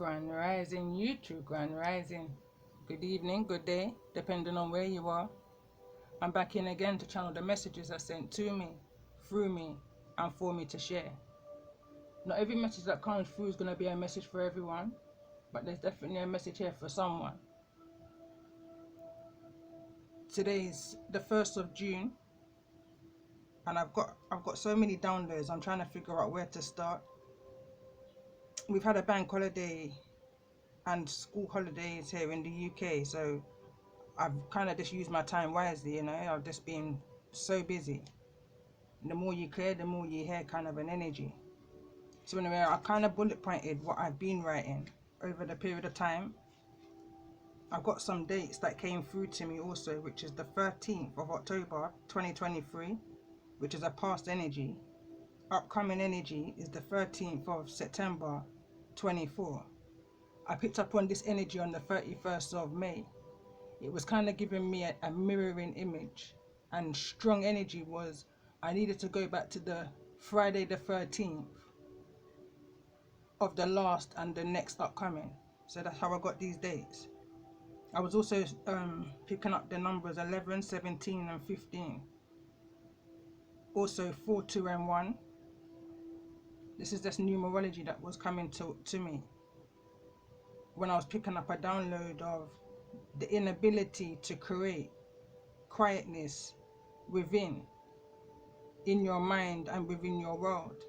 Grand Rising, YouTube Grand Rising. Good evening, good day, depending on where you are. I'm back in again to channel the messages that sent to me, through me, and for me to share. Not every message that comes through is going to be a message for everyone, but there's definitely a message here for someone. Today's the 1st of June, and I've got so many downloads. I'm trying to figure out where to start. We've had a bank holiday and school holidays here in the UK, so I've kind of just used my time wisely, you know. I've just been so busy. The more you clear, the more you hear, kind of an energy. So anyway, I kind of bullet pointed what I've been writing over the period of time. I've got some dates that came through to me also, which is the 13th of October 2023, which is a past energy. Upcoming energy is the 13th of September 24. I picked up on this energy on the 31st of May. It was kind of giving me a mirroring image, and strong energy was I needed to go back to the Friday the 13th of the last and the next upcoming. So that's how I got these dates. I was also picking up the numbers 11, 17 and 15. Also 4, 2 and 1. This is just numerology that was coming to me when I was picking up a download of the inability to create quietness within, in your mind and within your world.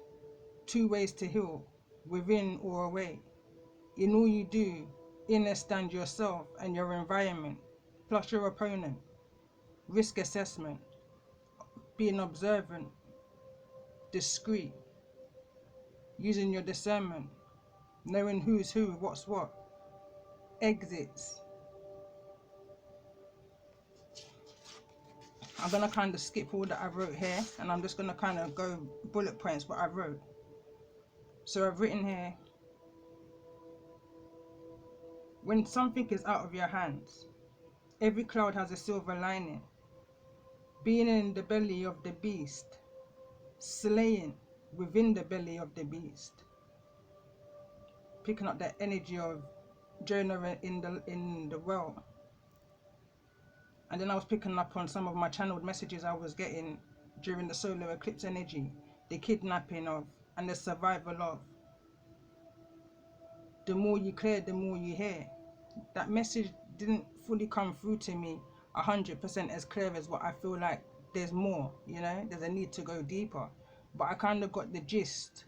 2 ways to heal, within or away. In all you do, understand yourself and your environment, plus your opponent. Risk assessment, being observant, discreet, using your discernment, knowing who's who, what's what. Exits. I'm going to kind of skip all that I wrote here, and I'm just going to kind of go bullet points what I wrote. So I've written here, when something is out of your hands, every cloud has a silver lining. Being in the belly of the beast, slaying within the belly of the beast. Picking up that energy of Jonah in the well. And then I was picking up on some of my channeled messages I was getting during the solar eclipse energy, the kidnapping of and the survival of. The more you clear, the more you hear. That message didn't fully come through to me 100% as clear as what I feel like there's more, you know, there's a need to go deeper. But I kind of got the gist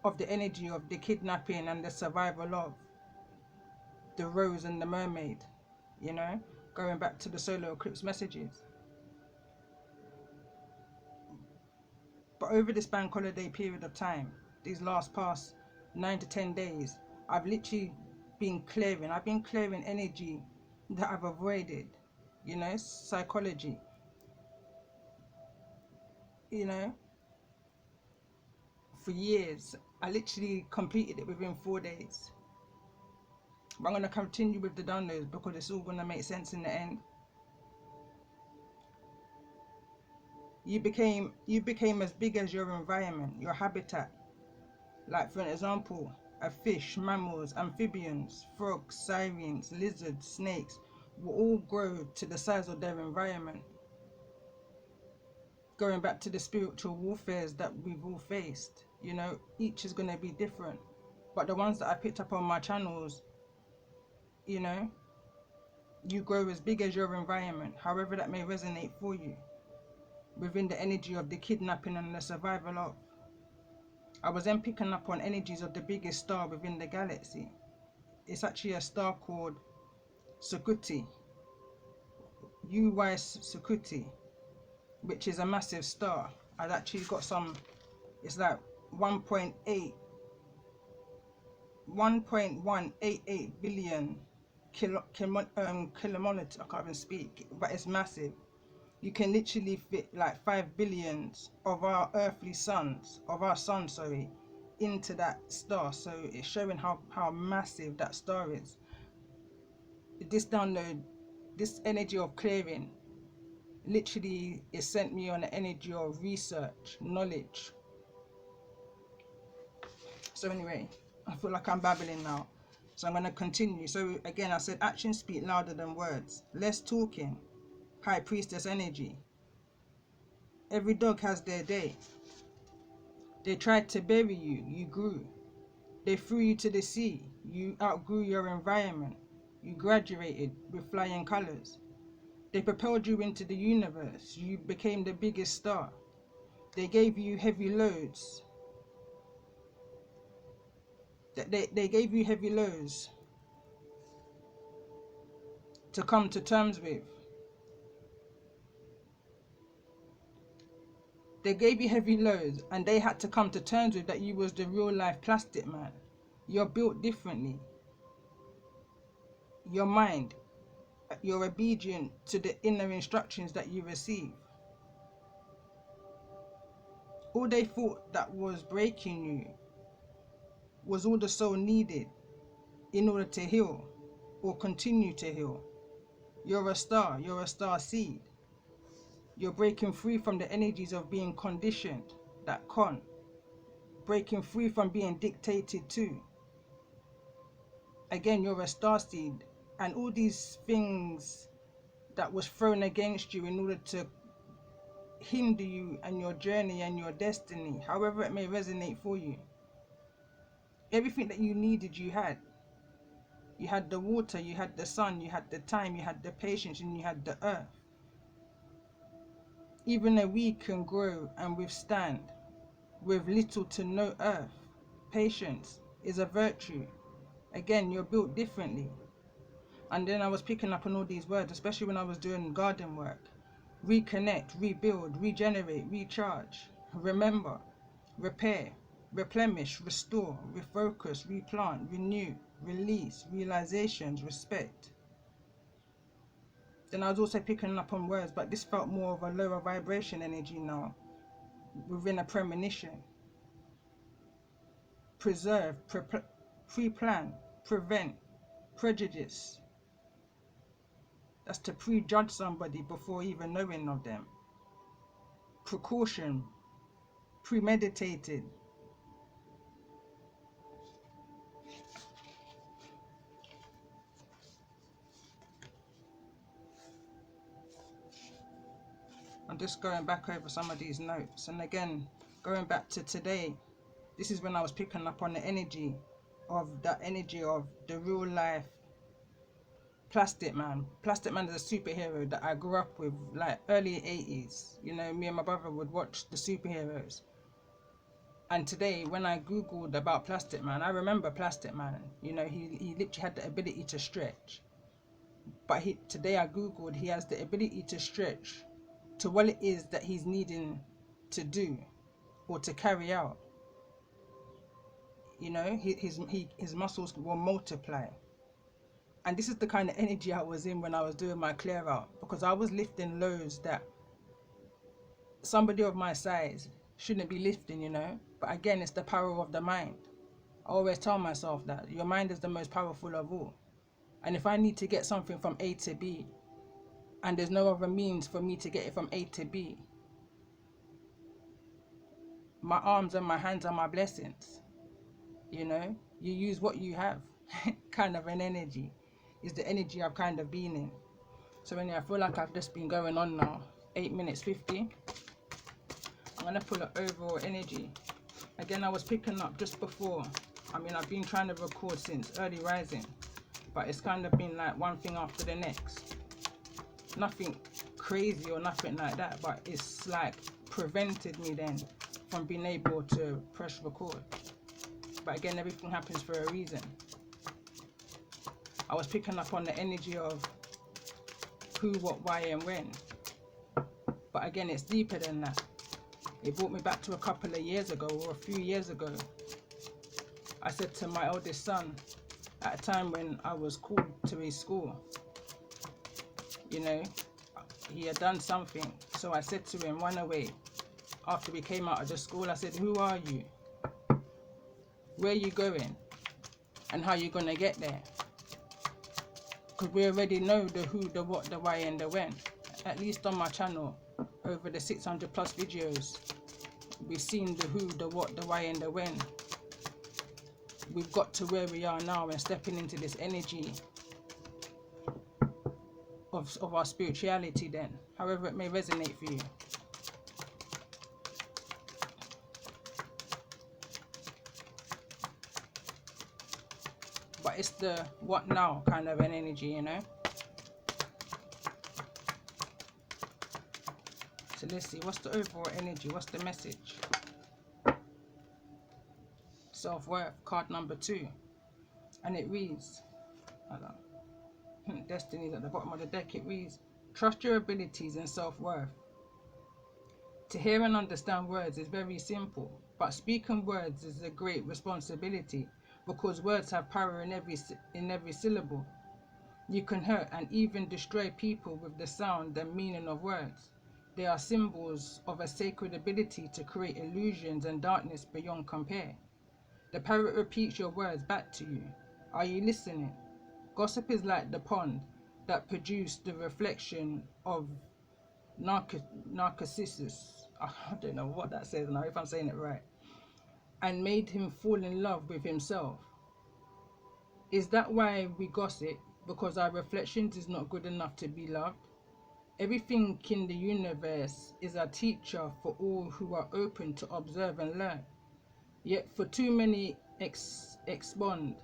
of the energy of the kidnapping and the survival of the rose and the mermaid, you know, going back to the solar eclipse messages. But over this bank holiday period of time, these past 9 to 10 days, I've literally been clearing. I've been clearing energy that I've avoided, you know, psychology, you know, for years. I literally completed it within 4 days. But I'm going to continue with the downloads because it's all going to make sense in the end. You became as big as your environment, your habitat. Like for an example, a fish, mammals, amphibians, frogs, sirens, lizards, snakes will all grow to the size of their environment. Going back to the spiritual warfares that we've all faced, you know, each is going to be different. But the ones that I picked up on my channels, you know, you grow as big as your environment, however that may resonate for you, within the energy of the kidnapping and the survival of. I was then picking up on energies of the biggest star within the galaxy. It's actually a star called Sukuti, UY Sukuti, which is a massive star. I've actually got some, it's like 1.188 billion kilometers, I can't even speak, but it's massive. You can literally fit like 5 billions of our earthly suns, into that star. So it's showing how massive that star is. This download, this energy of clearing, literally it sent me on an energy of research, knowledge. So anyway, I feel like I'm babbling now. So I'm going to continue. So again, I said actions speak louder than words. Less talking. High priestess energy. Every dog has their day. They tried to bury you. You grew. They threw you to the sea. You outgrew your environment. You graduated with flying colors. They propelled you into the universe. You became the biggest star. They gave you heavy loads. They gave you heavy loads to come to terms with. They gave you heavy loads and they had to come to terms with that you was the real life plastic man. You're built differently. Your mind, you're obedient to the inner instructions that you receive. All they thought that was breaking you was all the soul needed in order to heal or continue to heal. You're a star, you're a star seed. You're breaking free from the energies of being conditioned, that breaking free from being dictated to. Again, you're a star seed, and all these things that was thrown against you in order to hinder you and your journey and your destiny, however it may resonate for you. Everything that you needed, you had. You had the water, you had the sun, you had the time, you had the patience, and you had the earth. Even a weed can grow and withstand with little to no earth. Patience is a virtue. Again, you're built differently. And then I was picking up on all these words, especially when I was doing garden work. Reconnect, rebuild, regenerate, recharge, remember, repair, replenish, restore, refocus, replant, renew, release, realizations, respect. Then I was also picking up on words, but this felt more of a lower vibration energy now, within a premonition. Preserve, pre-plan, prevent, prejudice. That's to prejudge somebody before even knowing of them. Precaution, premeditated. I'm just going back over some of these notes, and again, going back to today, this is when I was picking up on the energy of the real life Plastic Man. Plastic Man is a superhero that I grew up with, like early 80s. You know, me and my brother would watch the superheroes. And today, when I Googled about Plastic Man, I remember Plastic Man. You know, he literally had the ability to stretch. But today I Googled, he has the ability to stretch to what it is that he's needing to do or to carry out. You know, his muscles will multiply. And this is the kind of energy I was in when I was doing my clear out, because I was lifting loads that somebody of my size shouldn't be lifting, you know. But again, it's the power of the mind. I always tell myself that your mind is the most powerful of all. And if I need to get something from A to B, and there's no other means for me to get it from A to B, my arms and my hands are my blessings. You know, you use what you have. Kind of an energy is the energy I've kind of been in. So anyway, I feel like I've just been going on now 8 minutes 50. I'm gonna pull an overall energy. Again, I was picking up just before. I mean, I've been trying to record since early rising, but it's kind of been like one thing after the next. Nothing crazy or nothing like that, but it's like prevented me then from being able to press record. But again, everything happens for a reason. I was picking up on the energy of who, what, why, and when. But again, it's deeper than that. It brought me back to a couple of years ago, or a few years ago. I said to my oldest son, at a time when I was called to his school, you know, he had done something. So I said to him, run away. After we came out of the school, I said, who are you? Where are you going? And how are you going to get there? Because we already know the who, the what, the why, and the when. At least on my channel, over the 600 plus videos, we've seen the who, the what, the why, and the when. we've got to where we are now and stepping into this energy of our spirituality then, however it may resonate for you. But it's the what now kind of an energy, you know. So let's see, what's the overall energy, what's the message? Self-worth, card number 2, and it reads, hold on, Destiny's at the bottom of the deck. It reads, trust your abilities and self-worth. To hear and understand words is very simple, but speaking words is a great responsibility, because words have power in every syllable. You can hurt and even destroy people with the sound and meaning of words. They are symbols of a sacred ability to create illusions and darkness beyond compare. The parrot repeats your words back to you. Are you listening? Gossip is like the pond that produced the reflection of Narcissus. I don't know what that says now, if I'm saying it right. And made him fall in love with himself. Is that why we gossip? Because our reflections is not good enough to be loved? Everything in the universe is a teacher for all who are open to observe and learn. Yet for too many expand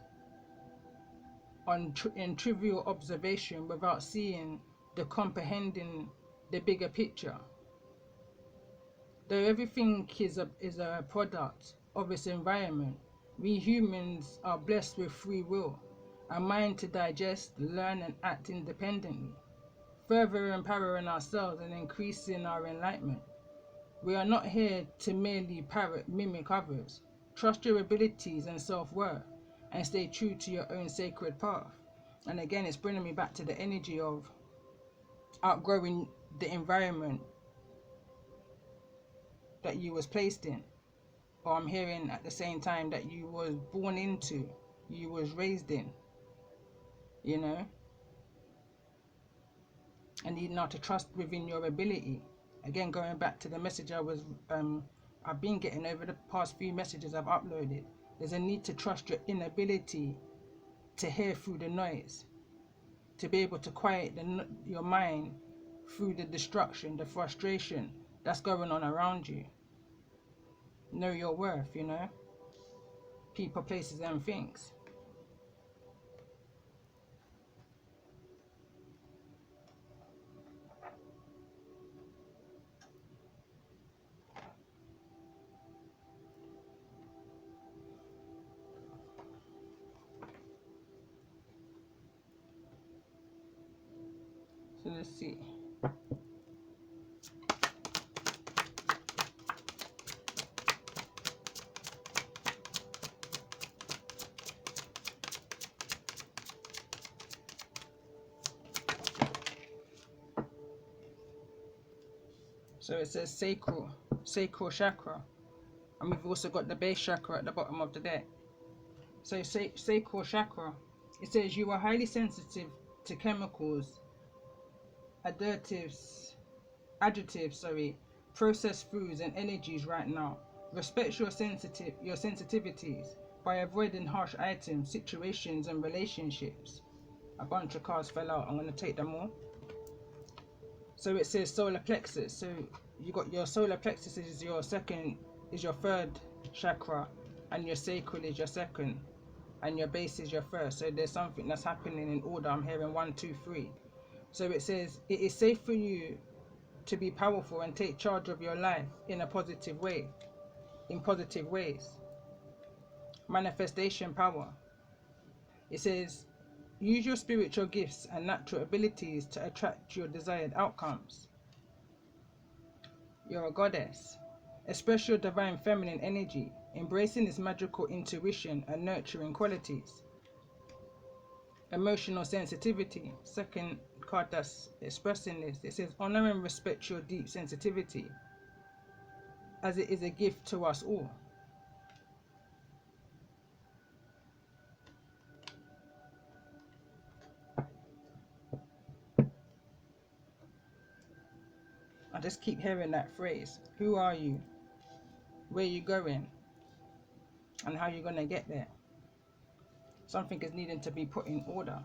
on in trivial observation without seeing the comprehending the bigger picture. Though everything is a product of its environment, we humans are blessed with free will, a mind to digest, learn and act independently, further empowering ourselves and increasing our enlightenment. We are not here to merely mimic others. Trust your abilities and self-worth and stay true to your own sacred path. And again, it's bringing me back to the energy of outgrowing the environment that you was placed in. Or I'm hearing at the same time that you was born into, you was raised in, you know. And you know to trust within your ability. Again, going back to the message I've been getting over the past few messages I've uploaded. There's a need to trust your inability to hear through the noise, to be able to quiet your mind through the destruction, the frustration that's going on around you. Know your worth, you know. People, places and things. So let's see. So it says sacral chakra, and we've also got the base chakra at the bottom of the deck. So sacral chakra, it says you are highly sensitive to chemicals, adjectives, processed foods and energies right now. Respect your sensitivities by avoiding harsh items, situations and relationships. A bunch of cards fell out. I'm going to take them all. So it says solar plexus. So you got your solar plexus is your third chakra, and your sacral is your second, and your base is your first. So there's something that's happening in order. I'm hearing 1, 2, 3. So it says it is safe for you to be powerful and take charge of your life in positive ways. Manifestation power. It says use your spiritual gifts and natural abilities to attract your desired outcomes. You're a goddess. Express your divine feminine energy, embracing its magical intuition and nurturing qualities. Emotional sensitivity. Second card that's expressing this. It says honor and respect your deep sensitivity, as it is a gift to us all. I just keep hearing that phrase. Who are you? Where are you going? And how you're going to get there? something is needing to be put in order.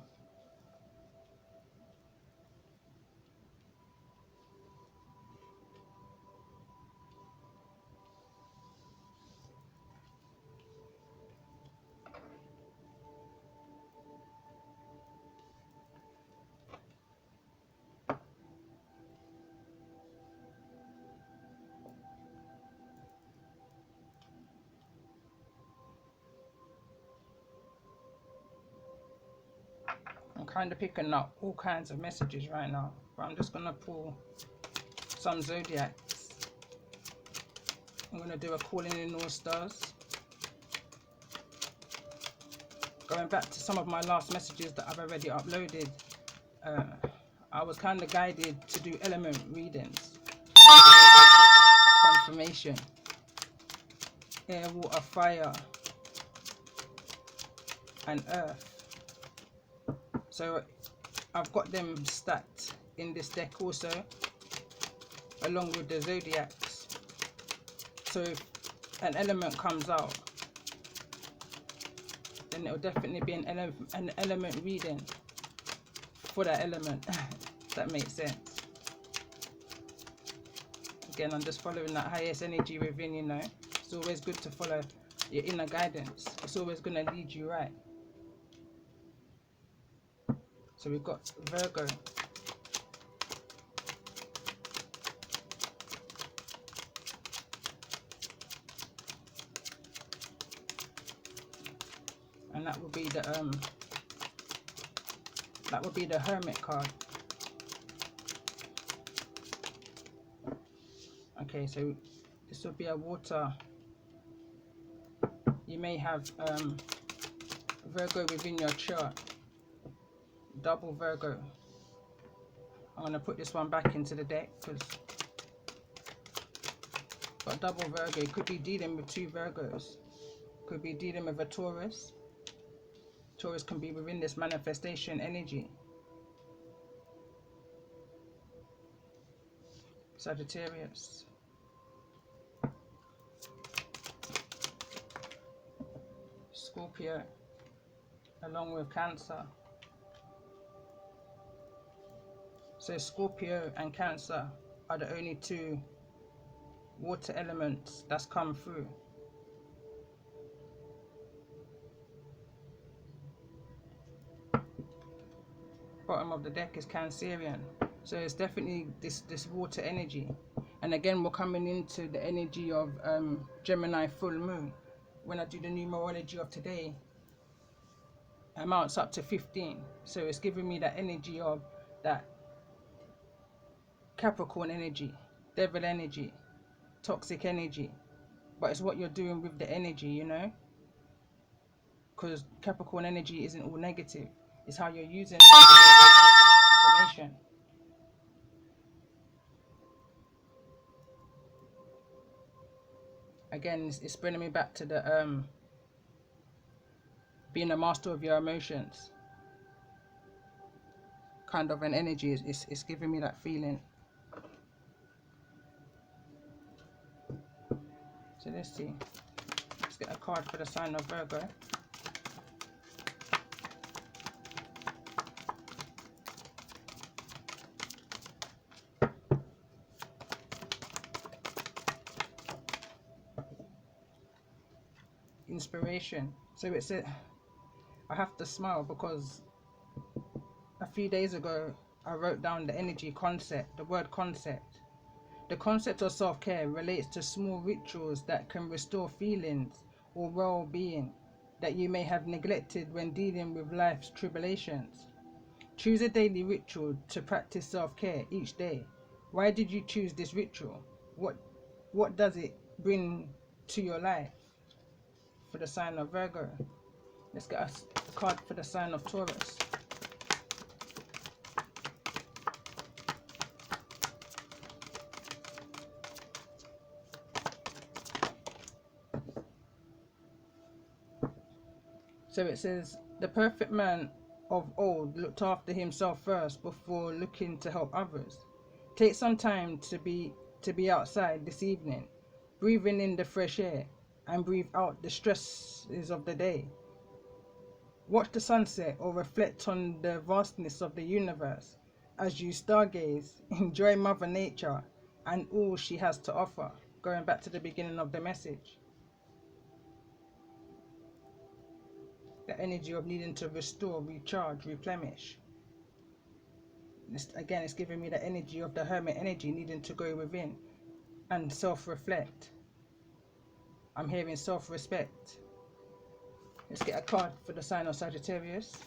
I'm kind of picking up all kinds of messages right now, but I'm just going to pull some zodiacs. I'm going to do a calling in all stars. Going back to some of my last messages that I've already uploaded, I was kind of guided to do element readings, confirmation, air, water, fire, and earth. So I've got them stacked in this deck also, along with the zodiacs. So if an element comes out, then it'll definitely be an element reading for that element. If that makes sense. Again, I'm just following that highest energy within, you know. It's always good to follow your inner guidance. It's always going to lead you right. So we've got Virgo. And that will be the Hermit card. Okay, so this will be a water. You may have Virgo within your chart. Double Virgo. I'm going to put this one back into the deck because got double Virgo. It could be dealing with two Virgos. Could be dealing with a Taurus. Taurus can be within this manifestation energy. Sagittarius. Scorpio. Along with Cancer. So Scorpio and Cancer are the only two water elements that's come through. Bottom of the deck is Cancerian. So it's definitely this water energy. And again, we're coming into the energy of Gemini full moon. When I do the numerology of today, amounts up to 15. So it's giving me that energy of that Capricorn energy, devil energy, toxic energy. But it's what you're doing with the energy, you know, because Capricorn energy isn't all negative. It's how you're using information. Again, it's bringing me back to the being a master of your emotions kind of an energy. It's giving me that feeling. So let's see. Let's get a card for the sign of Virgo. Inspiration. So it's I have to smile because a few days ago I wrote down the energy concept, the word concept. The concept of self-care relates to small rituals that can restore feelings or well-being that you may have neglected when dealing with life's tribulations. Choose a daily ritual to practice self-care each day. Why did you choose this ritual? What does it bring to your life? For the sign of Virgo. Let's get a card for the sign of Taurus. So it says, the perfect man of old looked after himself first before looking to help others. Take some time to be outside this evening, breathing in the fresh air and breathe out the stresses of the day. Watch the sunset or reflect on the vastness of the universe as you stargaze. Enjoy Mother Nature and all she has to offer. Going back to the beginning of the message. The energy of needing to restore, recharge, replenish. Again, it's giving me the energy of the hermit energy, needing to go within and self-reflect. I'm hearing self-respect. Let's get a card for the sign of Sagittarius.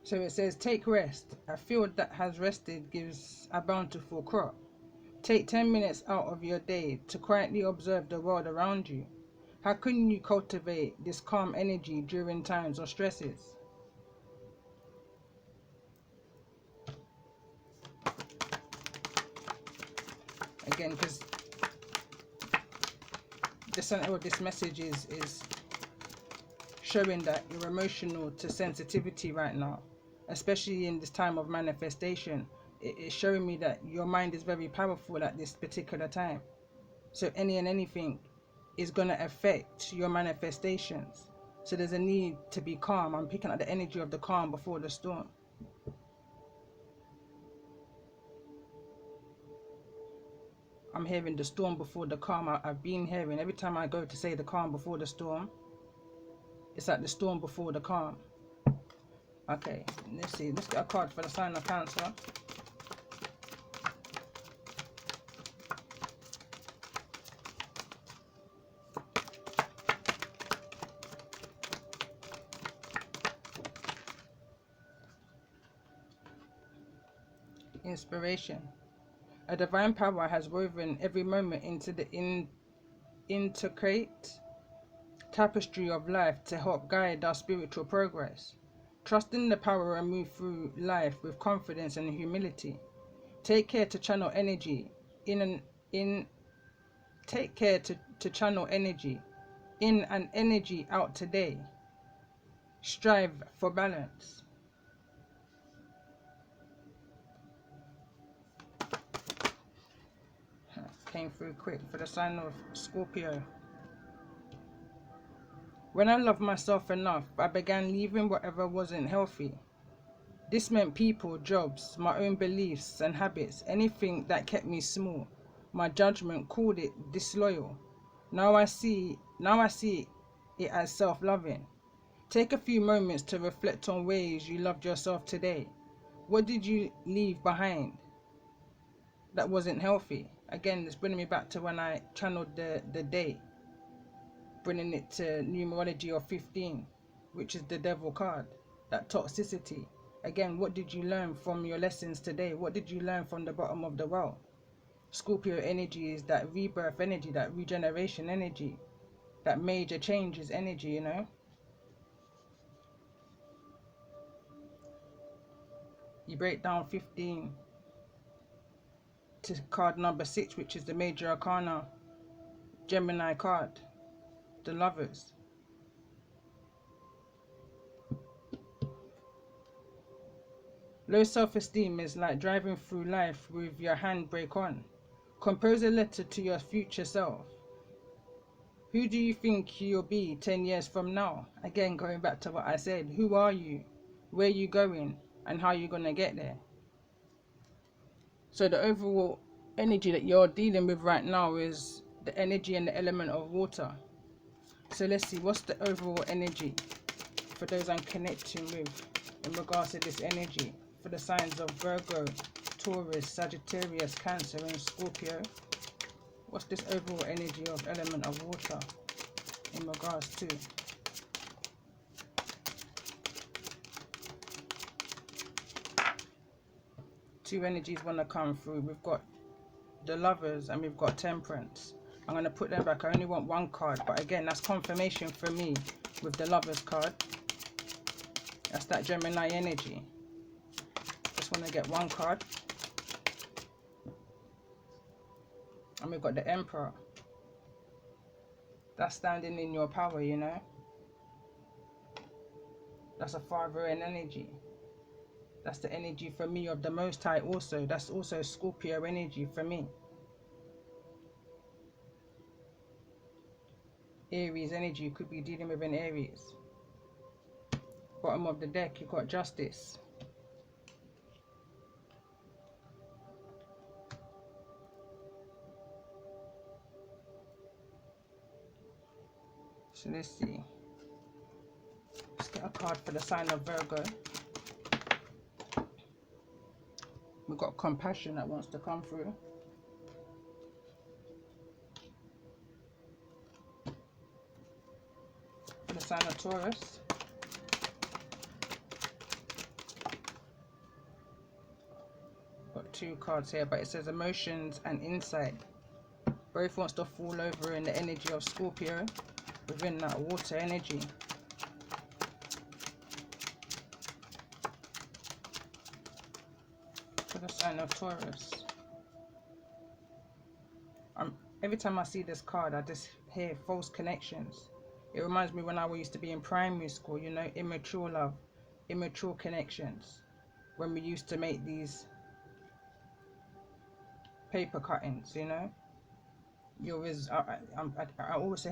So it says, take rest. A field that has rested gives a bountiful crop. Take 10 minutes out of your day to quietly observe the world around you. How can you cultivate this calm energy during times of stresses? Again, because the center of this message is showing that you're emotional to sensitivity right now, especially in this time of manifestation. It's showing me that your mind is very powerful at this particular time. So any and anything is going to affect your manifestations. So there's a need to be calm. I'm picking up the energy of the calm before the storm. I'm hearing the storm before the calm. I've been hearing every time I go to say the calm before the storm, it's like the storm before the calm. Okay, let's see. Let's get a card for the sign of Cancer. Inspiration. A divine power has woven every moment into the intricate tapestry of life to help guide our spiritual progress. Trust in the power and move through life with confidence and humility. Take care to channel energy take care to channel energy in and energy out today. Strive for balance. Came through quick for the sign of Scorpio. When I loved myself enough, I began leaving whatever wasn't healthy. This meant people, jobs, my own beliefs and habits, anything that kept me small. My judgment called it disloyal. Now I see it as self-loving. Take a few moments to reflect on ways you loved yourself today. What did you leave behind that wasn't healthy? Again, it's bringing me back to when I channeled the day, bringing it to numerology of 15, which is the devil card, that toxicity. Again, what did you learn from your lessons today? What did you learn from the bottom of the well? Scorpio energy is that rebirth energy, that regeneration energy, that major changes energy, you know. You break down 15 to card number 6, which is the major arcana, Gemini card, the lovers. Low self-esteem is like driving through life with your handbrake on. Compose a letter to your future self. Who do you think you'll be 10 years from now? Again, going back to what I said, who are you? Where are you going? And how are you going to get there? So the overall energy that you're dealing with right now is the energy and the element of water. So let's see, what's the overall energy for those I'm connecting with in regards to this energy for the signs of Virgo, Taurus, Sagittarius, Cancer and Scorpio? What's this overall energy of element of water in regards to? Two energies want to come through. We've got the lovers and we've got temperance. I'm going to put them back. I only want one card, but again, that's confirmation for me with the lovers card. That's that Gemini energy. Just want to get one card. And we've got the Emperor. That's standing in your power, you know. That's a father in energy. That's the energy for me of the Most High also. That's also Scorpio energy for me. Aries energy, you could be dealing with an Aries. Bottom of the deck, you've got Justice. So let's see. Let's get a card for the sign of Virgo. We've got compassion that wants to come through. For the sign of Taurus. Got two cards here, but it says emotions and insight. Both wants to fall over in the energy of Scorpio within that water energy. For the sign of Taurus. Every time I see this card, I just hear false connections. It reminds me when I used to be in primary school, you know, immature love, immature connections. When we used to make these paper cuttings, you know. You're as I always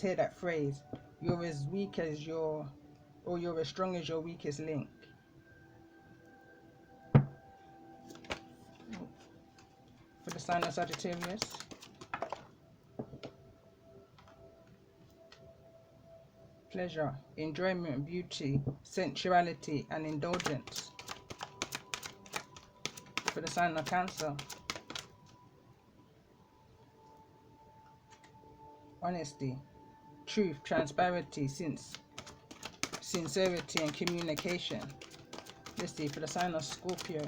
hear that phrase. You're as weak as your, or you're as strong as your weakest link. For the sign of Sagittarius. Pleasure, enjoyment, beauty, sensuality, and indulgence. For the sign of Cancer. Honesty, truth, transparency, sincerity, and communication. Let's see, for the sign of Scorpio.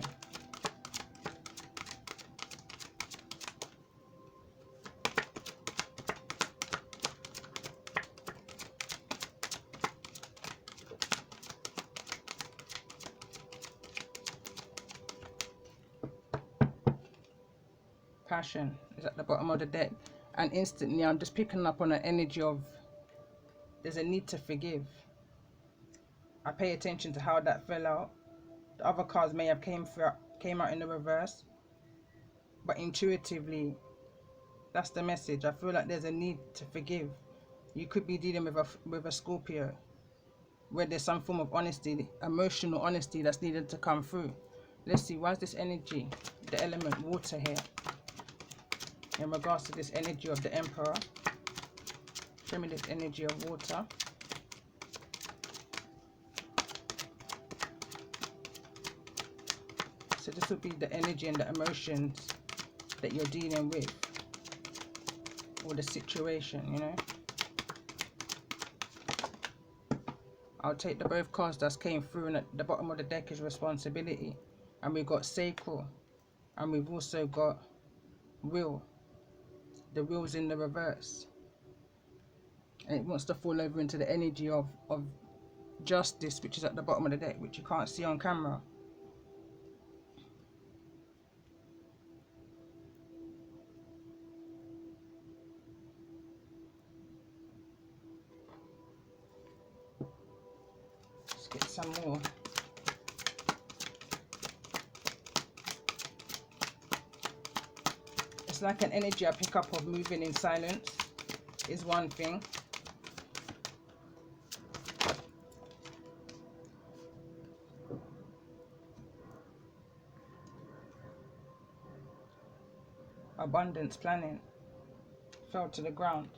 Passion is at the bottom of the deck, and instantly I'm just picking up on an energy of there's a need to forgive. I pay attention to how that fell out. The other cards may have came out in the reverse, but intuitively that's the message. I feel like there's a need to forgive. You could be dealing with a Scorpio where there's some form of honesty, emotional honesty that's needed to come through. Let's see, why is this energy, the element water here, in regards to this energy of the Emperor? Show me this energy of water. So this would be the energy and the emotions that you're dealing with, or the situation, you know. I'll take the both cards that came through, and at the bottom of the deck is responsibility, and we've got sacral, and we've also got will. The will's in the reverse, and it wants to fall over into the energy of justice, which is at the bottom of the deck, which you can't see on camera. Let's get some more. It's like an energy I pick up of moving in silence is one thing. Abundance planning fell to the ground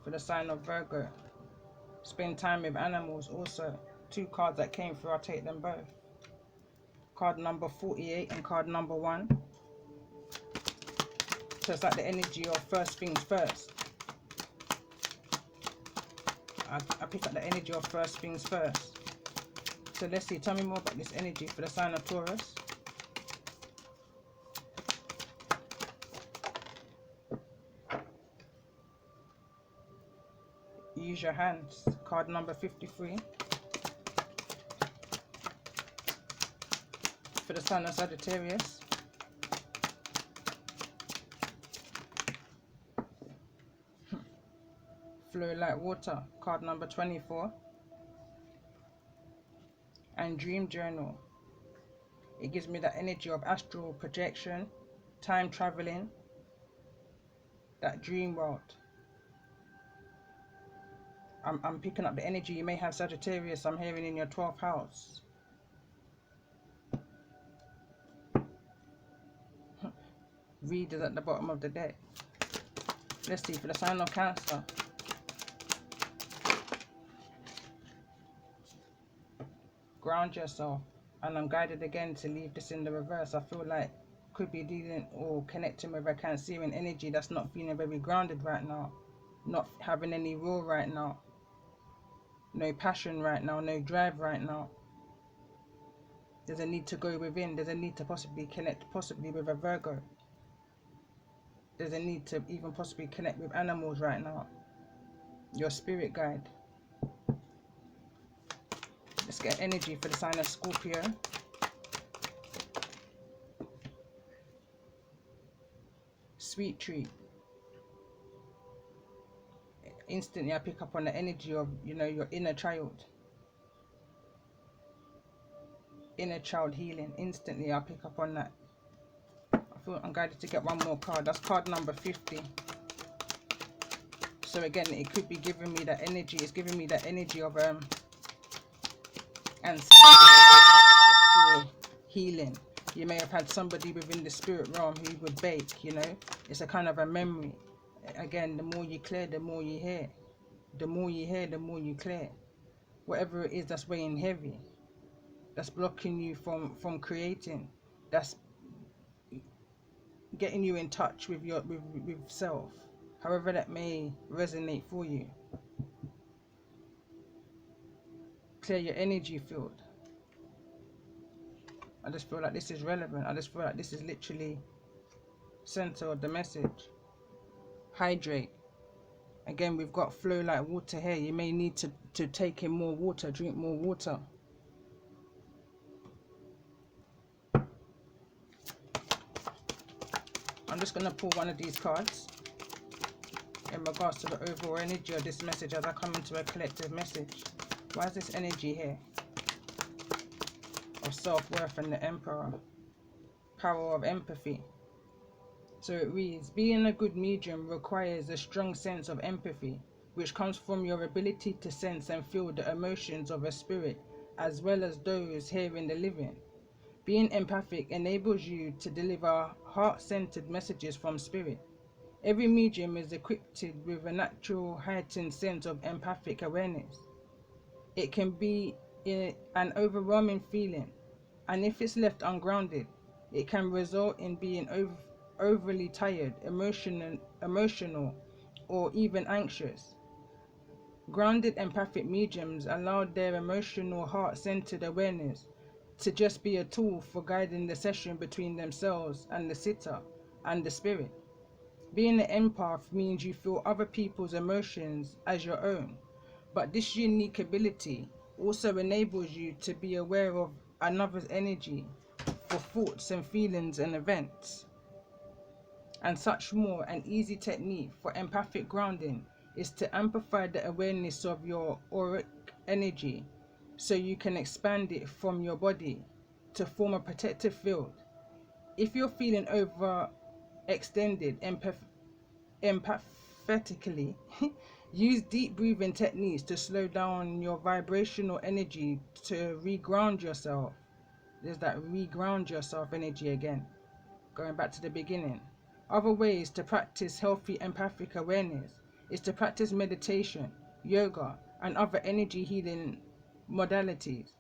for the sign of Virgo. Spend time with animals also. Two cards that came through, I'll take them both. Card number 48 and card number 1. So it's like the energy of first things first. I pick up the energy of first things first. So let's see, tell me more about this energy for the sign of Taurus. Use your hands. Card number 53. For the sign of Sagittarius. Flow like water. Card number 24. and dream journal. It gives me that energy of astral projection, time traveling, that dream world. I'm picking up the energy. You may have Sagittarius, I'm hearing, in your 12th house. Readers at the bottom of the deck. Let's see, for the sign of Cancer. Ground yourself. And I'm guided again to leave this in the reverse. I feel like could be dealing or connecting with a Cancerian energy that's not feeling very grounded right now. Not having any will right now. No passion right now. No drive right now. There's a need to go within. There's a need to possibly connect possibly with a Virgo. There's a need to even possibly connect with animals right now. Your spirit guide. Let's get energy for the sign of Scorpio. Sweet treat. Instantly I pick up on the energy of, you know, your inner child. Inner child healing. Instantly I pick up on that. I feel I'm guided to get one more card. That's card number 50. So again, it could be giving me that energy. It's giving me that energy of ancestral healing. You may have had somebody within the spirit realm who would bake, you know. It's a kind of a memory. Again, the more you clear, the more you hear. The more you hear, the more you clear. Whatever it is that's weighing heavy, that's blocking you from creating, that's getting you in touch with your with self, however that may resonate for you. Clear your energy field. I just feel like this is relevant. I just feel like this is literally center of the message. Hydrate. Again, we've got flow like water here. You may need to take in more water, drink more water. I'm just going to pull one of these cards in regards to the overall energy of this message as I come into a collective message. Why is this energy here? Of self-worth and the Emperor. Power of empathy. So it reads, being a good medium requires a strong sense of empathy, which comes from your ability to sense and feel the emotions of a spirit, as well as those here in the living. Being empathic enables you to deliver heart-centered messages from spirit. Every medium is equipped with a natural heightened sense of empathic awareness. It can be an overwhelming feeling, and if it's left ungrounded, it can result in being overly tired, emotional, or even anxious. Grounded empathic mediums allow their emotional heart-centered awareness to just be a tool for guiding the session between themselves and the sitter and the spirit. Being an empath means you feel other people's emotions as your own, but this unique ability also enables you to be aware of another's energy for thoughts and feelings and events and such more. An easy technique for empathic grounding is to amplify the awareness of your auric energy so you can expand it from your body to form a protective field. If you're feeling overextended empathetically, use deep breathing techniques to slow down your vibrational energy to reground yourself. There's that reground yourself energy again. Going back to the beginning. Other ways to practice healthy empathic awareness is to practice meditation, yoga, and other energy healing modalities.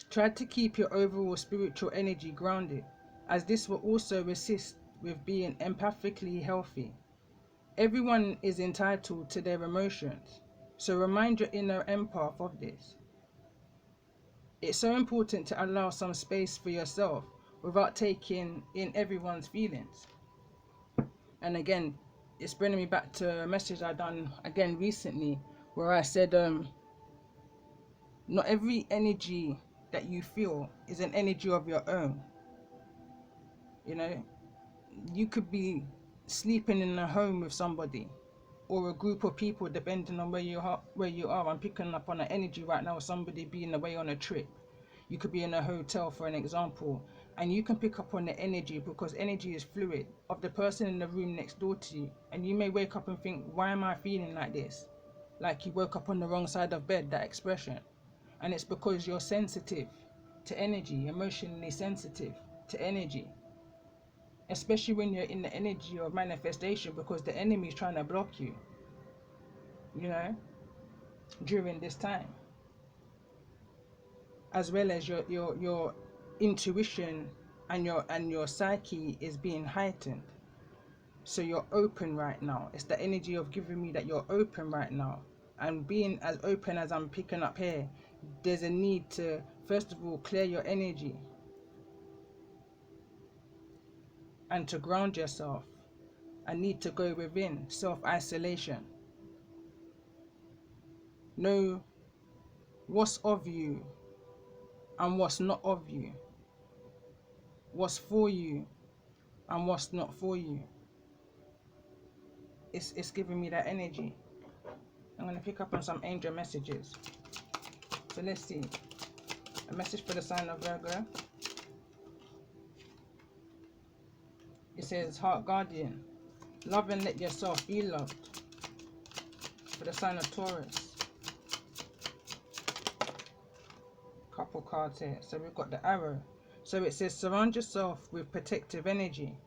Try to keep your overall spiritual energy grounded, as this will also assist with being empathically healthy. Everyone is entitled to their emotions, so remind your inner empath of this. It's so important to allow some space for yourself without taking in everyone's feelings. And again, it's bringing me back to a message I done again recently where I said not every energy that you feel is an energy of your own. You know, you could be sleeping in a home with somebody or a group of people, depending on where you are. I'm picking up on an energy right now of somebody being away on a trip. You could be in a hotel, for an example, and you can pick up on the energy, because energy is fluid, of the person in the room next door to you. And you may wake up and think, why am I feeling like this? Like you woke up on the wrong side of bed, that expression. And it's because you're sensitive to energy, emotionally sensitive to energy. Especially when you're in the energy of manifestation, because the enemy is trying to block you, you know, during this time. As well as your intuition and your psyche is being heightened. So you're open right now. It's the energy of giving me that you're open right now. And being as open as I'm picking up here, there's a need to, first of all, clear your energy and to ground yourself. I need to go within, self-isolation. Know what's of you and what's not of you. What's for you and what's not for you. It's giving me that energy. I'm going to pick up on some angel messages. So let's see. A message for the sign of Virgo. It says, Heart Guardian, love and let yourself be loved. For the sign of Taurus. Couple cards here. So we've got the Arrow. So it says, surround yourself with protective energy.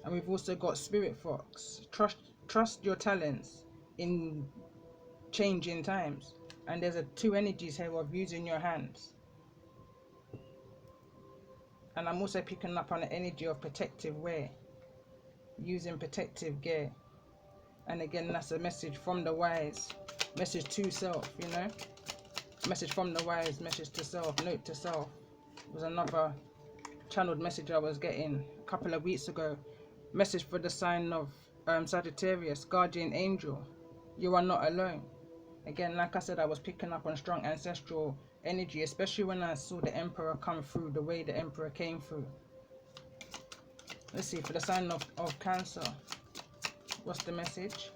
And we've also got Spirit Fox. Trust your talents in changing times. And there's two energies here of using your hands. And I'm also picking up on the energy of protective wear, using protective gear. And again, that's a message from the wise, message to self, you know, message from the wise, message to self, note to self. It was another channeled message I was getting a couple of weeks ago. Message for the sign of Sagittarius, guardian angel, you are not alone. Again, like I said, I was picking up on strong ancestral energy, especially when I saw the Emperor come through, the way the Emperor came through. Let's see, for the sign of Cancer, what's the message?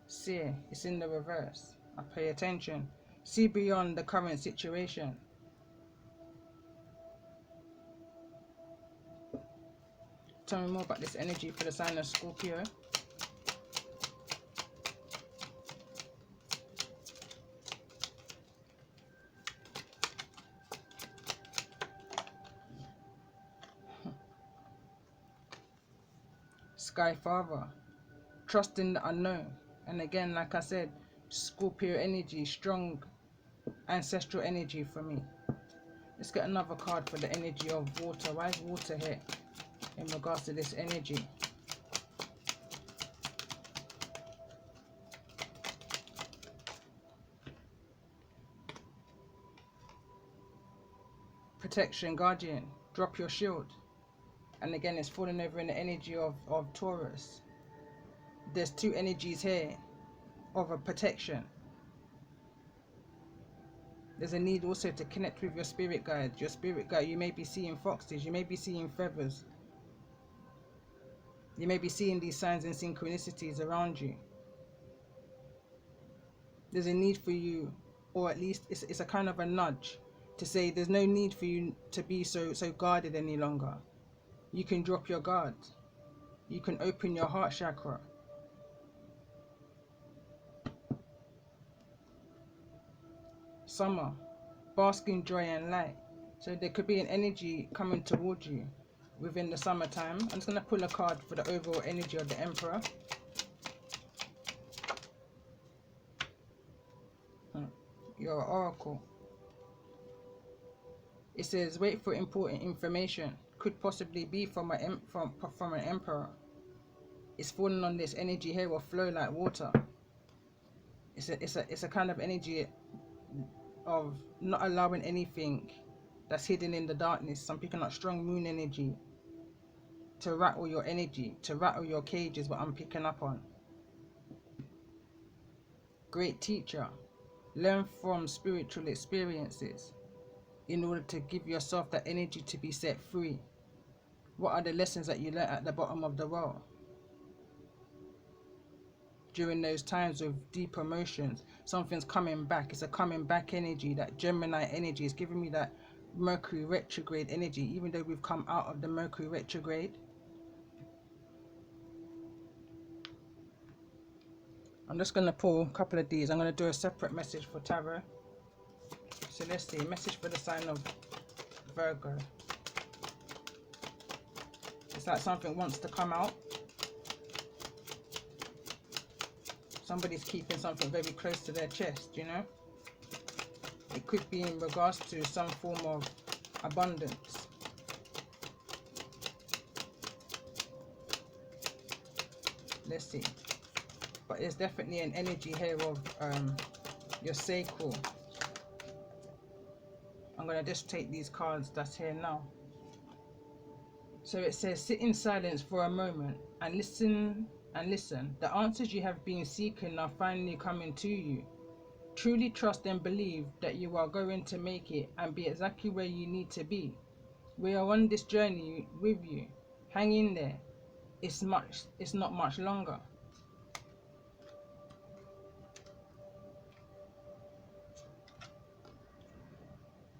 Seer, it's in the reverse. I pay attention. See beyond the current situation. Tell me more about this energy for the sign of Scorpio. Sky Father, trust in the unknown. And again, like I said, Scorpio energy, strong ancestral energy for me. Let's get another card for the energy of water. Why is water here in regards to this energy? Protection, guardian, drop your shield. And again, it's falling over in the energy of Taurus. There's two energies here of a protection. There's a need also to connect with your spirit guide. Your spirit guide, you may be seeing foxes, you may be seeing feathers. You may be seeing these signs and synchronicities around you. There's a need for you, or at least it's a kind of a nudge to say there's no need for you to be so guarded any longer. You can drop your guard. You can open your heart chakra. Summer, bask in joy and light. So there could be an energy coming towards you within the summertime. I'm just going to pull a card for the overall energy of the Emperor. Your oracle. It says, wait for important information. Could possibly be from an emperor. It's falling on this energy here will flow like water. It's a kind of energy of not allowing anything that's hidden in the darkness. I'm picking up strong moon energy to rattle your energy, to rattle your cage is what I'm picking up on. Great teacher. Learn from spiritual experiences in order to give yourself that energy to be set free. What are the lessons that you learnt at the bottom of the well? During those times of deep emotions, something's coming back. It's a coming back energy. That Gemini energy is giving me that Mercury retrograde energy, even though we've come out of the Mercury retrograde. I'm just going to pull a couple of these. I'm going to do a separate message for tarot. So let's see, message for the sign of Virgo. It's like something wants to come out. Somebody's keeping something very close to their chest, you know. It could be in regards to some form of abundance. Let's see. But there's definitely an energy here of your sacral. I'm going to just take these cards that's here now. So it says, sit in silence for a moment and listen and listen. The answers you have been seeking are finally coming to you. Truly trust and believe that you are going to make it and be exactly where you need to be. We are on this journey with you. Hang in there. It's not much longer.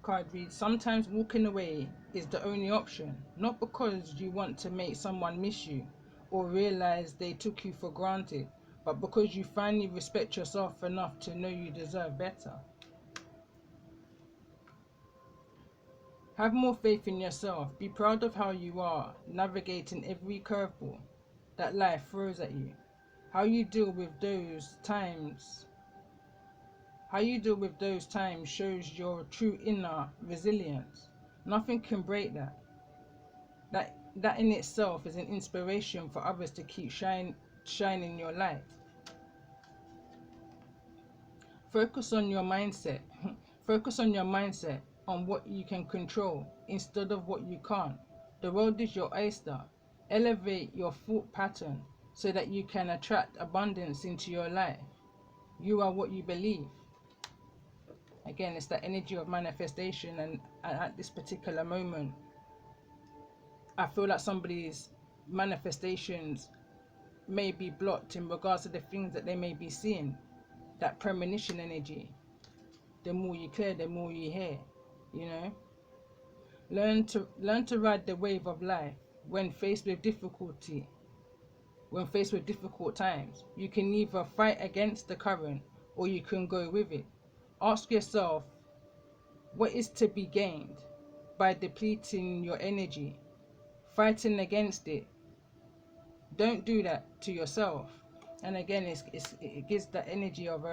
Card reads, sometimes walking away is the only option, not because you want to make someone miss you or realize they took you for granted, but because you finally respect yourself enough to know you deserve better. Have more faith in yourself. Be proud of how you are navigating every curveball that life throws at you. How you deal with those times shows your true inner resilience. Nothing can break that. That in itself is an inspiration for others to keep shining your light. Focus on your mindset. Focus on your mindset, on what you can control instead of what you can't. The world is your oyster. Elevate your thought pattern so that you can attract abundance into your life. You are what you believe. Again, it's that energy of manifestation, and at this particular moment, I feel like somebody's manifestations may be blocked in regards to the things that they may be seeing. That premonition energy. The more you clear, the more you hear, you know. Learn to ride the wave of life when faced with difficult times. You can either fight against the current or you can go with it. Ask yourself, what is to be gained by depleting your energy, fighting against it? Don't do that to yourself. And again, it gives that energy of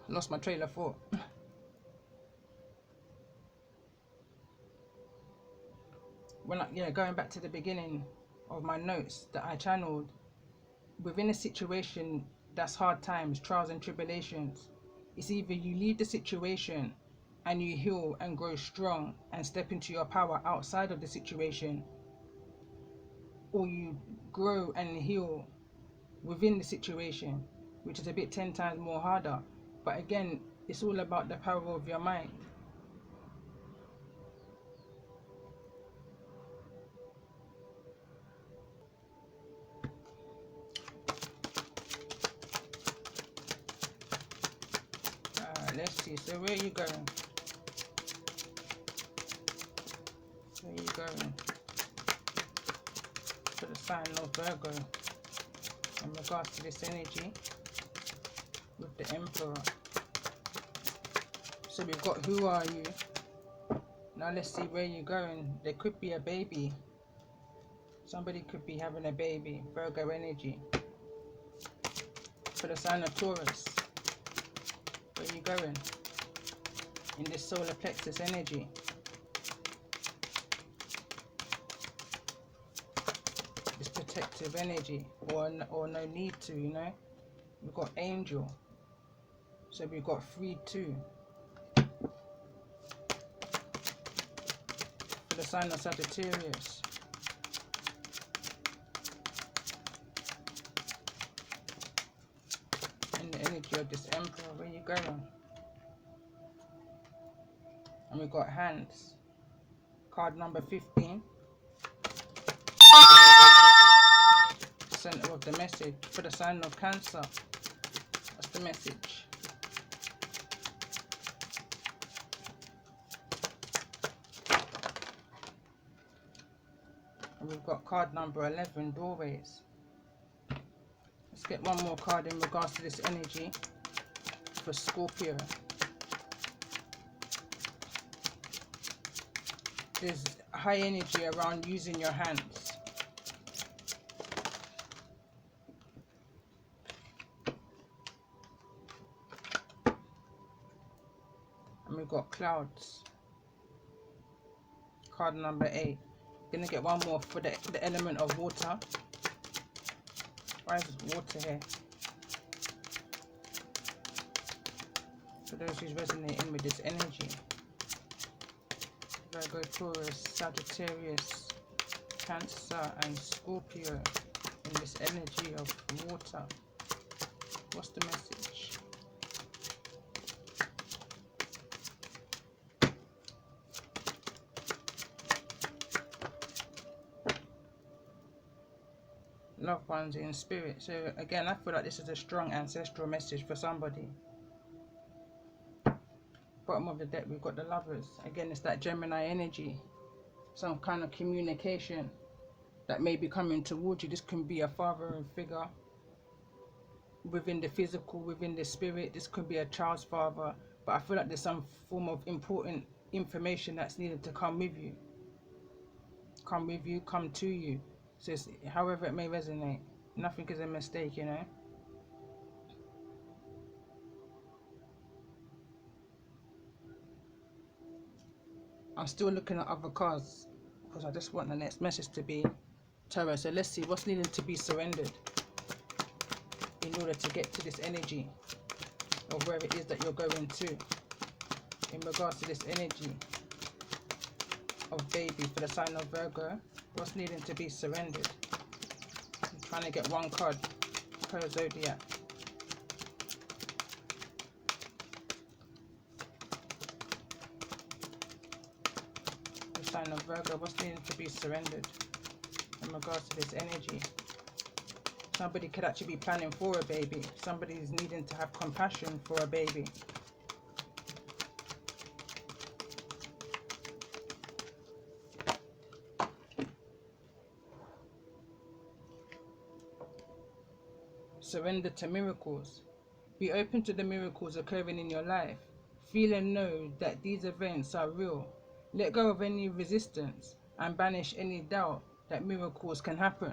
lost my trail of thought. Going back to the beginning of my notes that I channeled, within a situation that's hard times, trials and tribulations, it's either you leave the situation and you heal and grow strong and step into your power outside of the situation, or you grow and heal within the situation, which is a bit 10 times more harder. But again, it's all about the power of your mind. Let's see. So where are you going? Where are you going? To the sign of Virgo in regards to this energy with the Emperor. So we've got, who are you? Now let's see where you're going. There could be a baby. Somebody could be having a baby. Virgo energy. For the sign of Taurus. Where are you going? In this solar plexus energy. This protective energy. Or no need to, you know. We've got angel. So we've got 3-2. For the sign of Sagittarius. In the energy of this Emperor, where you going? And we've got hands. Card number 15. Center of the message for the sign of Cancer. That's the message. And we've got card number 11, doorways. Let's get one more card in regards to this energy for Scorpio. There's high energy around using your hands. And we've got clouds. Card number 8. Gonna get one more for the element of water. Why is water here? For those who's resonating with this energy. Virgo, Taurus, Sagittarius, Cancer and Scorpio in this energy of water. What's the message? Loved ones in spirit. So again, I feel like this is a strong ancestral message for somebody. Bottom of the deck, we've got the Lovers. Again, it's that Gemini energy. Some kind of communication that may be coming towards you. This can be a father figure within the physical, within the spirit. This could be a child's father. But I feel like there's some form of important information that's needed to come with you. Come with you, come to you. So it's, however it may resonate. Nothing is a mistake, you know. I'm still looking at other cards because I just want the next message to be Tarot. So let's see what's needing to be surrendered in order to get to this energy of where it is that you're going to in regards to this energy of baby for the sign of Virgo. What's needing to be surrendered? I'm trying to get one card per zodiac. Sign of Virgo, what's needed to be surrendered in regards to this energy? Somebody could actually be planning for a baby. Somebody is needing to have compassion for a baby. Surrender to miracles. Be open to the miracles occurring in your life. Feel and know that these events are real. Let go of any resistance and banish any doubt that miracles can happen.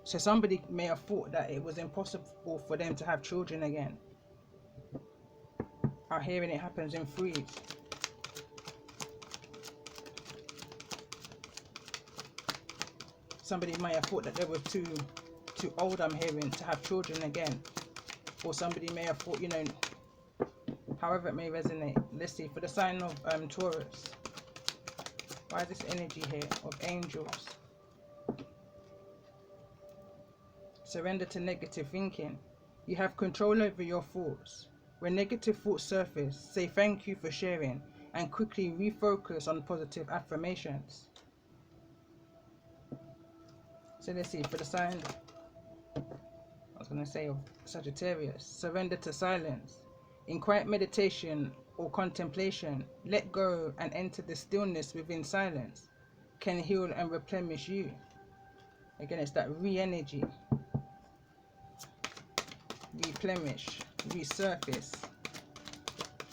So somebody may have thought that it was impossible for them to have children again. I'm hearing it happens in threes. Somebody may have thought that they were too old, I'm hearing, to have children again. Or somebody may have thought, you know, however it may resonate. Let's see, for the sign of Taurus. Why is this energy here of angels? Surrender to negative thinking. You have control over your thoughts. When negative thoughts surface, say thank you for sharing and quickly refocus on positive affirmations. So let's see, for the sign, I was going to say of Sagittarius, surrender to silence. In quiet meditation or contemplation, let go and enter the stillness within silence can heal and replenish you. Again, it's that re-energy. Replenish, resurface.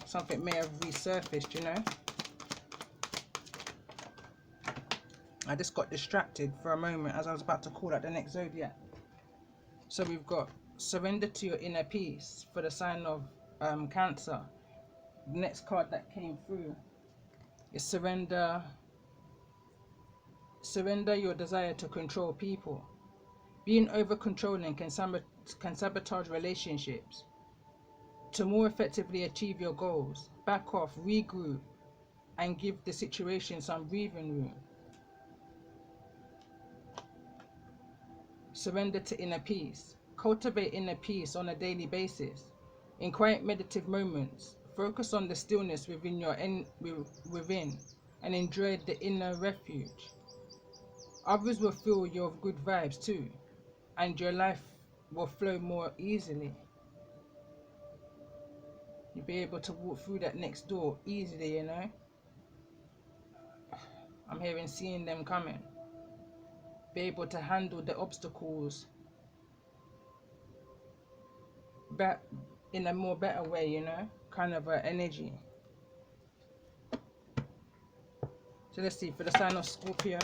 Something may have resurfaced, you know. I just got distracted for a moment as I was about to call out the next zodiac. So we've got surrender to your inner peace for the sign of Cancer. The next card that came through is surrender your desire to control people. Being over controlling can sabotage relationships. To more effectively achieve your goals, back off, regroup, and give the situation some breathing room. Surrender to inner peace. Cultivate inner peace on a daily basis. In quiet meditative moments, Focus on the stillness within within, and enjoy the inner refuge. Others will feel your good vibes too, and your life will flow more easily. You'll be able to walk through that next door easily, you know. I'm hearing seeing them coming. Be able to handle the obstacles in a more better way, you know, kind of energy. So let's see, for the sign of Scorpio,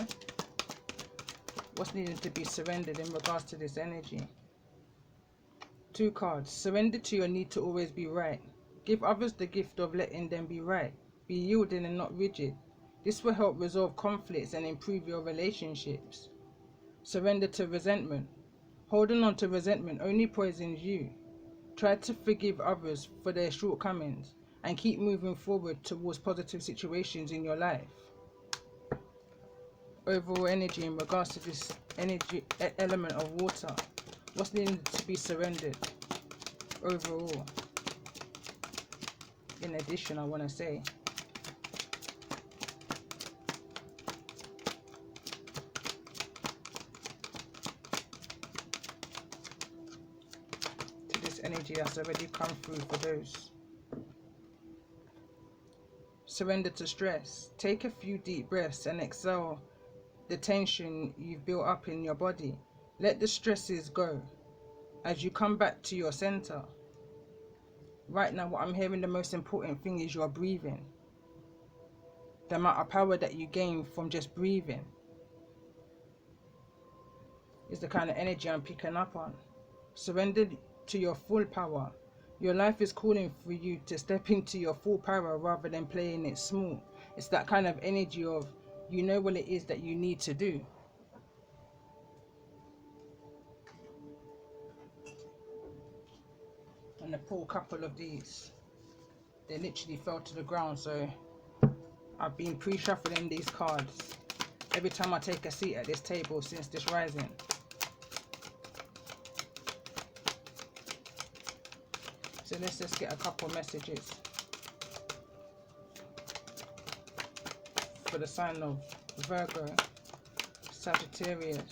what's needed to be surrendered in regards to this energy. 2 cards. Surrender to your need to always be right. Give others the gift of letting them be right. Be yielding and not rigid. This will help resolve conflicts and improve your relationships. Surrender to resentment. Holding on to resentment only poisons you. Try to forgive others for their shortcomings and keep moving forward towards positive situations in your life. Overall energy in regards to this energy element of water. What's needed to be surrendered overall? In addition, I want to say, to this energy that's already come through for those. Surrender to stress. Take a few deep breaths and exhale the tension you've built up in your body. Let the stresses go as you come back to your center. Right now, what I'm hearing, the most important thing is your breathing. The amount of power that you gain from just breathing is the kind of energy I'm picking up on. Surrender to your full power. Your life is calling for you to step into your full power rather than playing it small. It's that kind of energy of, you know what it is that you need to do. And I pull a couple of these. They literally fell to the ground, so I've been pre-shuffling these cards every time I take a seat at this table since this rising. So let's just get a couple messages for the sign of Virgo, Sagittarius,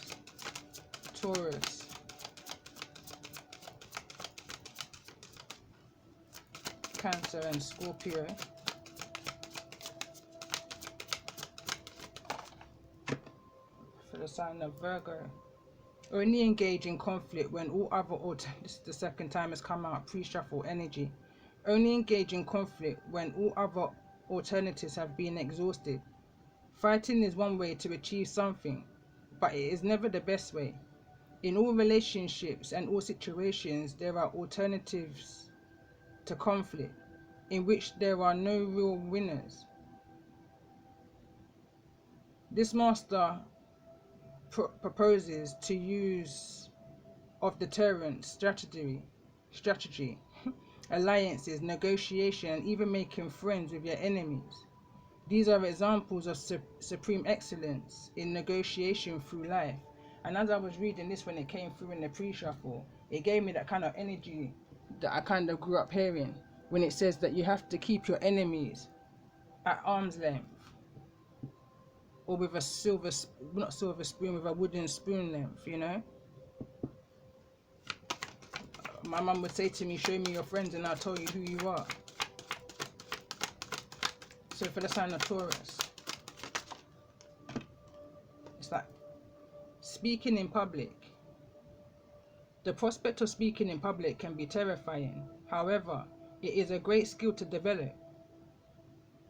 Taurus, Cancer and Scorpio. For the sign of Virgo, only engage in conflict when all other this is the second time it's come out, pre-shuffle energy. Only engage in conflict when all other alternatives have been exhausted. Fighting is one way to achieve something, but it is never the best way. In all relationships and all situations, there are alternatives to conflict, in which there are no real winners. This master proposes to use of deterrence strategy, alliances, negotiation, and even making friends with your enemies. These are examples of supreme excellence in negotiation through life. And as I was reading this when it came through in the pre-shuffle, it gave me that kind of energy that I kind of grew up hearing when it says that you have to keep your enemies at arm's length, or with a not silver spoon, with a wooden spoon length, you know. My mum would say to me, show me your friends and I'll tell you who you are. So for the sign of Taurus, it's like speaking in public. The prospect of speaking in public can be terrifying. However, it is a great skill to develop.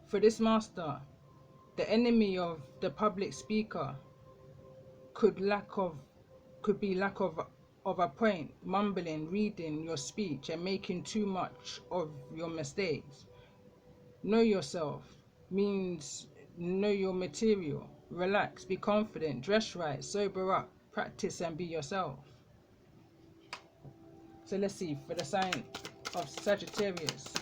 For this master, the enemy of the public speaker could be lack of a point, mumbling, reading your speech and making too much of your mistakes. Know yourself means know your material. Relax, be confident, dress right, sober up, practice and be yourself. So let's see, for the sign of Sagittarius.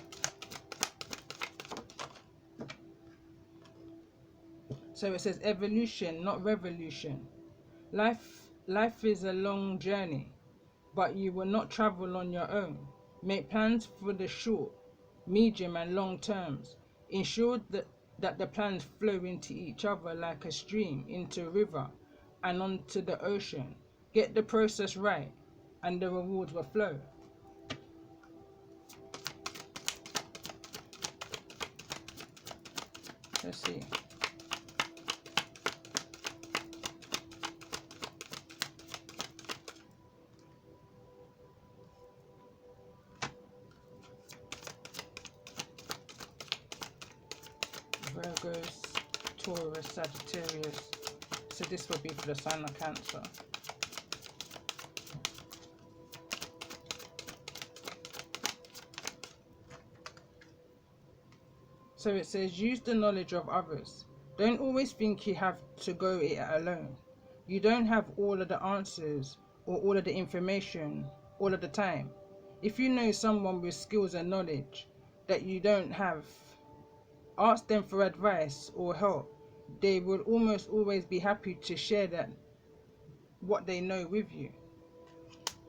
So it says evolution, not revolution. Life is a long journey, but you will not travel on your own. Make plans for the short, medium and long terms. Ensure that the plans flow into each other like a stream into a river and onto the ocean. Get the process right and the rewards will flow. Let's see. Virgos, Taurus, Sagittarius. So this will be for the sign of Cancer. So it says, use the knowledge of others. Don't always think you have to go it alone. You don't have all of the answers or all of the information all of the time. If you know someone with skills and knowledge that you don't have, ask them for advice or help. They will almost always be happy to share that what they know with you.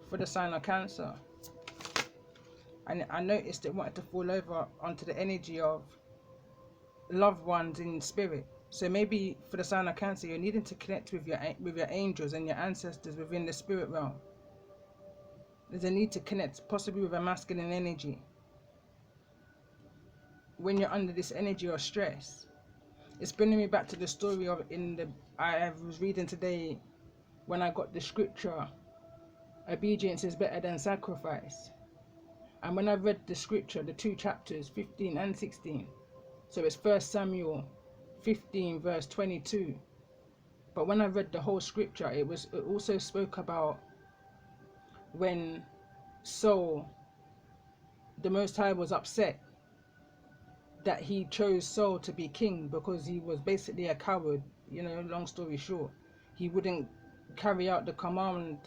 For the sign of Cancer. And I noticed it wanted to fall over onto the energy of loved ones in spirit. So maybe for the sign of Cancer, you're needing to connect with your angels and your ancestors within the spirit realm. There's a need to connect possibly with a masculine energy. When you're under this energy of stress, it's bringing me back to the story of I was reading today when I got the scripture, obedience is better than sacrifice. And when I read the scripture, the 2 chapters, 15 and 16, so it's 1 Samuel 15 verse 22. But when I read the whole scripture, it also spoke about when Saul, the Most High, was upset that he chose Saul to be king because he was basically a coward. Long story short, he wouldn't carry out the command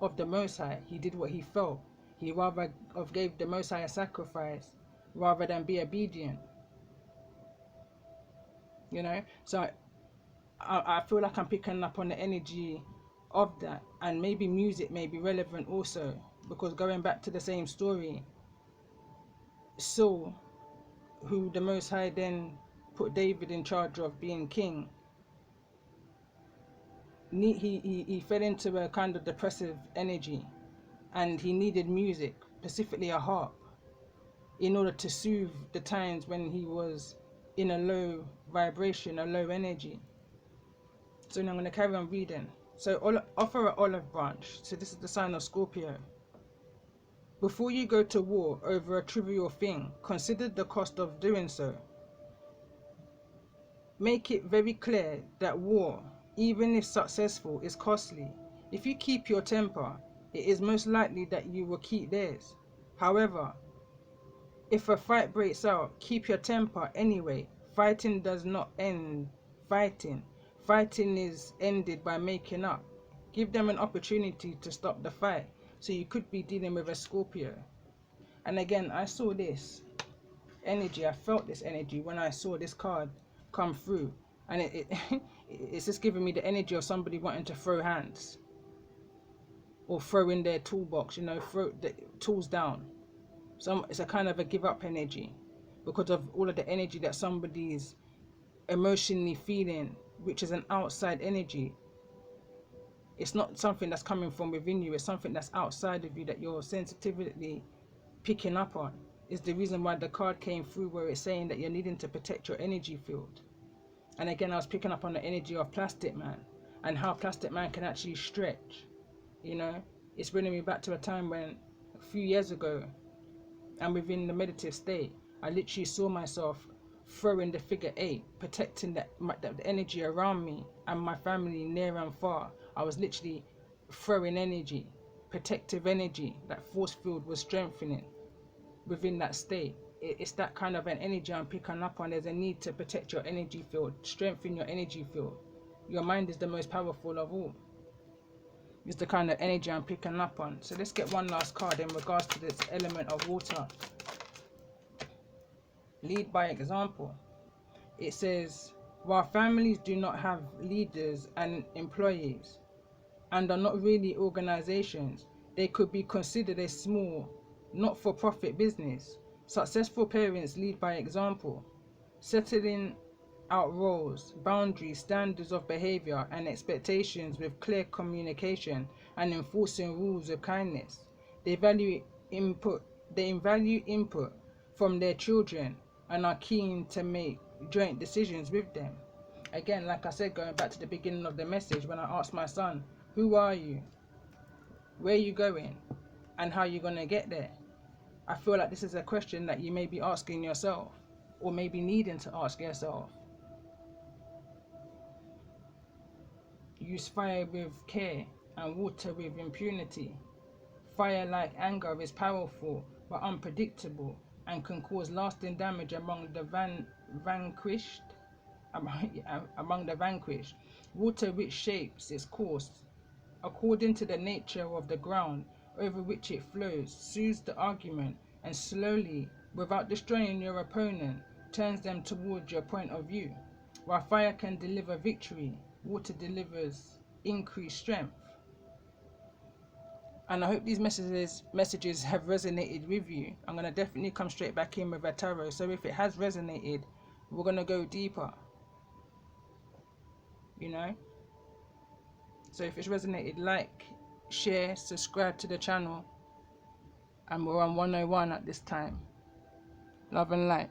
of the Most High. He did what he felt. He rather gave the Most High a sacrifice rather than be obedient. So I feel like I'm picking up on the energy of that, and maybe music may be relevant also, because going back to the same story, Saul, who the Most High then put David in charge of being king, he fell into a kind of depressive energy, and he needed music, specifically a harp, in order to soothe the times when he was in a low vibration, a low energy. So now I'm going to carry on reading. So offer an olive branch. So this is the sign of Scorpio. Before you go to war over a trivial thing, consider the cost of doing so. Make it very clear that war, even if successful, is costly. If you keep your temper, it is most likely that you will keep theirs. However, if a fight breaks out, keep your temper anyway. Fighting does not end fighting. Fighting is ended by making up. Give them an opportunity to stop the fight. So you could be dealing with a Scorpio. And again, I saw this energy, I felt this energy when I saw this card come through. And it's just giving me the energy of somebody wanting to throw hands. Or throw in their toolbox, throw the tools down. It's a kind of a give up energy because of all of the energy that somebody's emotionally feeling, which is an outside energy. It's not something that's coming from within you, it's something that's outside of you that you're sensitively picking up on. Is the reason why the card came through, where it's saying that you're needing to protect your energy field. And again, I was picking up on the energy of Plastic Man and how Plastic Man can actually stretch. It's bringing me back to a time when a few years ago, and within the meditative state, I literally saw myself throwing the figure 8, protecting the energy around me and my family near and far. I was literally throwing energy, protective energy. That force field was strengthening within that state. It's that kind of an energy I'm picking up on. There's a need to protect your energy field, strengthen your energy field. Your mind is the most powerful of all. It's the kind of energy I'm picking up on. So let's get one last card in regards to this element of water. Lead by example. It says, while families do not have leaders and employees and are not really organizations, they could be considered a small, not-for-profit business. Successful parents lead by example, settling out roles, boundaries, standards of behavior, and expectations with clear communication and enforcing rules with kindness. They value input. They value input from their children and are keen to make joint decisions with them. Again, like I said, going back to the beginning of the message, when I asked my son, "Who are you? Where are you going? And how are you gonna get there?" I feel like this is a question that you may be asking yourself, or maybe needing to ask yourself. Use fire with care and water with impunity. Fire, like anger, is powerful but unpredictable and can cause lasting damage among the vanquished. Among the vanquished. Water, which shapes its course according to the nature of the ground over which it flows, soothes the argument and slowly, without destroying your opponent, turns them towards your point of view. While fire can deliver victory, water delivers increased strength. And I hope these messages have resonated with you. I'm going to definitely come straight back in with a tarot. So if it has resonated, we're going to go deeper. You know? So if it's resonated, like, share, subscribe to the channel. And we're on 101 at this time. Love and light.